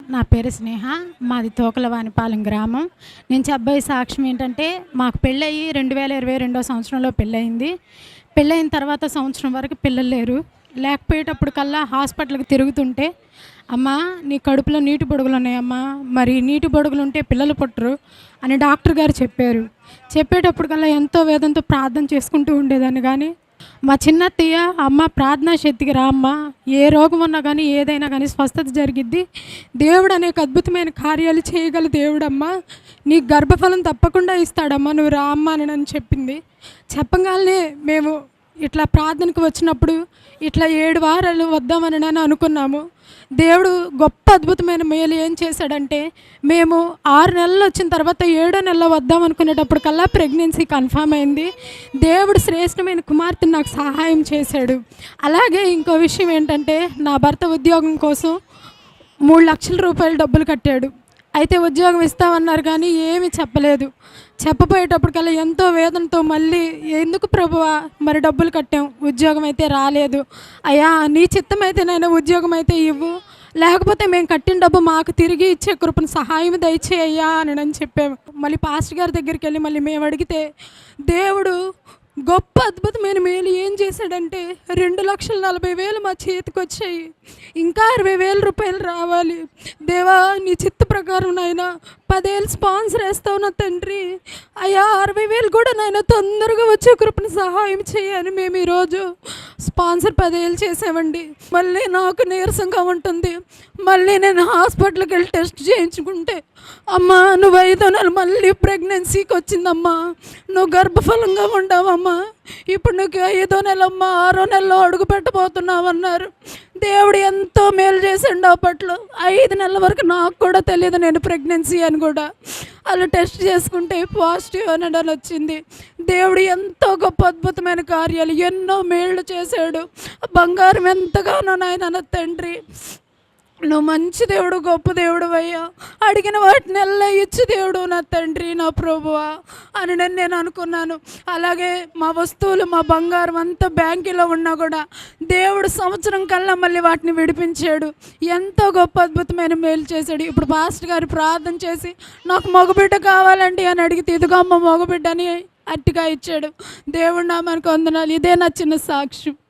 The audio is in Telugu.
నా పేరు స్నేహ. మాది తోకలవానిపాలెం గ్రామం. నేను చెప్పబోయే సాక్ష్యం ఏంటంటే, మాకు పెళ్ళయ్యి 2022 సంవత్సరంలో పెళ్ళయింది. పెళ్ళయిన తర్వాత సంవత్సరం వరకు పిల్లలు లేరు. లేకపోయేటప్పటికల్లా హాస్పిటల్‌కి తిరుగుతుంటే, "అమ్మా నీ కడుపులో నీటి బుడగలున్నాయమ్మా. మరి నీటి బుడగలుంటే పిల్లలు పుట్టరు" అని డాక్టర్ గారు చెప్పారు. చెప్పేటప్పటికల్లా ఎంతో వేదనతో ప్రార్థన చేసుకుంటూ ఉండేదాన్ని. కానీ మా చిన్నత్తయ్య, "అమ్మ ప్రార్థనా శక్తికి రా అమ్మ, ఏ రోగం ఉన్నా కానీ ఏదైనా కానీ స్వస్థత జరిగిద్ది. దేవుడు అనేక అద్భుతమైన కార్యాలు చేయగల దేవుడమ్మా, నీకు గర్భఫలం తప్పకుండా ఇస్తాడమ్మా, నువ్వు రా అమ్మ" అని నన్ను చెప్పింది. చెప్పగానే మేము ఇట్లా ప్రార్థనకు వచ్చినప్పుడు ఇట్లా 7 వారాలు వద్దామని నేను అనుకున్నాము. దేవుడు గొప్ప అద్భుతమైన మేలు ఏం చేశాడంటే, మేము 6 నెలలు వచ్చిన తర్వాత 7వ నెలలో వద్దాం అనుకునేటప్పటికల్లా ప్రెగ్నెన్సీ కన్ఫామ్ అయింది. దేవుడు శ్రేష్టమైన కుమార్తెను నాకు సహాయం చేశాడు. అలాగే ఇంకో విషయం ఏంటంటే, నా భర్త ఉద్యోగం కోసం 3 లక్షల రూపాయలు డబ్బులు కట్టాడు. అయితే ఉద్యోగం ఇస్తామన్నారు కానీ ఏమీ చెప్పలేదు. చెప్పబోయేటప్పటికల్లా ఎంతో వేదనతో మళ్ళీ, "ఎందుకు ప్రభువా మరి డబ్బులు కట్టాం, ఉద్యోగం అయితే రాలేదు. అయ్యా నీ చిత్తమైతేనైనా ఉద్యోగం అయితే ఇవ్వు, లేకపోతే మేము కట్టిన డబ్బు మాకు తిరిగి ఇచ్చే కృపను సహాయం దయచేయ్యా" అని చెప్పాము. మళ్ళీ పాస్టర్ గారి దగ్గరికి వెళ్ళి మళ్ళీ మేము అడిగితే, దేవుడు గొప్ప అద్భుతమైన మేలు ఏం చేశాడంటే, 2,40,000 మా చేతికి వచ్చాయి. ఇంకా 60,000 రూపాయలు రావాలి. దేవా నీ చిత్త ప్రకారం నాయన 10 ఏళ్ళు స్పాన్సర్ వేస్తావు నా తండ్రి. అయ్యా 60,000 కూడా నాయన తొందరగా వచ్చే కృపను సహాయం చేయని మేము ఈరోజు స్పాన్సర్ 10 ఏళ్ళు చేసామండి. మళ్ళీ నాకు నీరసంగా ఉంటుంది. మళ్ళీ నేను హాస్పిటల్కి వెళ్ళి టెస్ట్ చేయించుకుంటే, "అమ్మా నువ్వు 5వ నెల మళ్ళీ ప్రెగ్నెన్సీకి వచ్చిందమ్మా, నువ్వు గర్భఫలంగా ఉండవమ్మా, ఇప్పుడు నీకు 5వ నెలమ్మా, 6వ నెలలో అడుగు పెట్టబోతున్నావు" అన్నారు. దేవుడు ఎంతో మేలు చేసిండు. అప్పట్లో 5 నెలల వరకు నాకు కూడా తెలియదు నేను ప్రెగ్నెన్సీ అని కూడా. అలా టెస్ట్ చేసుకుంటే పాజిటివ్ అని వచ్చింది. దేవుడు ఎంతో గొప్ప అద్భుతమైన కార్యాలు ఎన్నో మేళ్ళు చేశాడు. బంగారం ఎంతగానో నాయన నా తండ్రి, నువ్వు మంచి దేవుడు, గొప్ప దేవుడు అయ్యా, అడిగిన వాటిని ఎల్లా ఇచ్చి దేవుడు నా తండ్రి, నా ప్రభువా అని నేను అనుకున్నాను. అలాగే మా వస్తువులు, మా బంగారం అంతా బ్యాంకులో ఉన్నా కూడా దేవుడు సంవత్సరం కల్లా మళ్ళీ వాటిని విడిపించాడు. ఎంతో గొప్ప అద్భుతమైన మేలు చేశాడు. ఇప్పుడు పాస్టర్ గారు ప్రార్థన చేసి, "నాకు మగబిడ్డ కావాలండి" అని అడిగితే, "ఇదిగో అమ్మ మగబిడ్డ" అని అట్టిగా ఇచ్చాడు. దేవుడు నామానికి వందనాలు. ఇదే నా చిన్న సాక్ష్యం.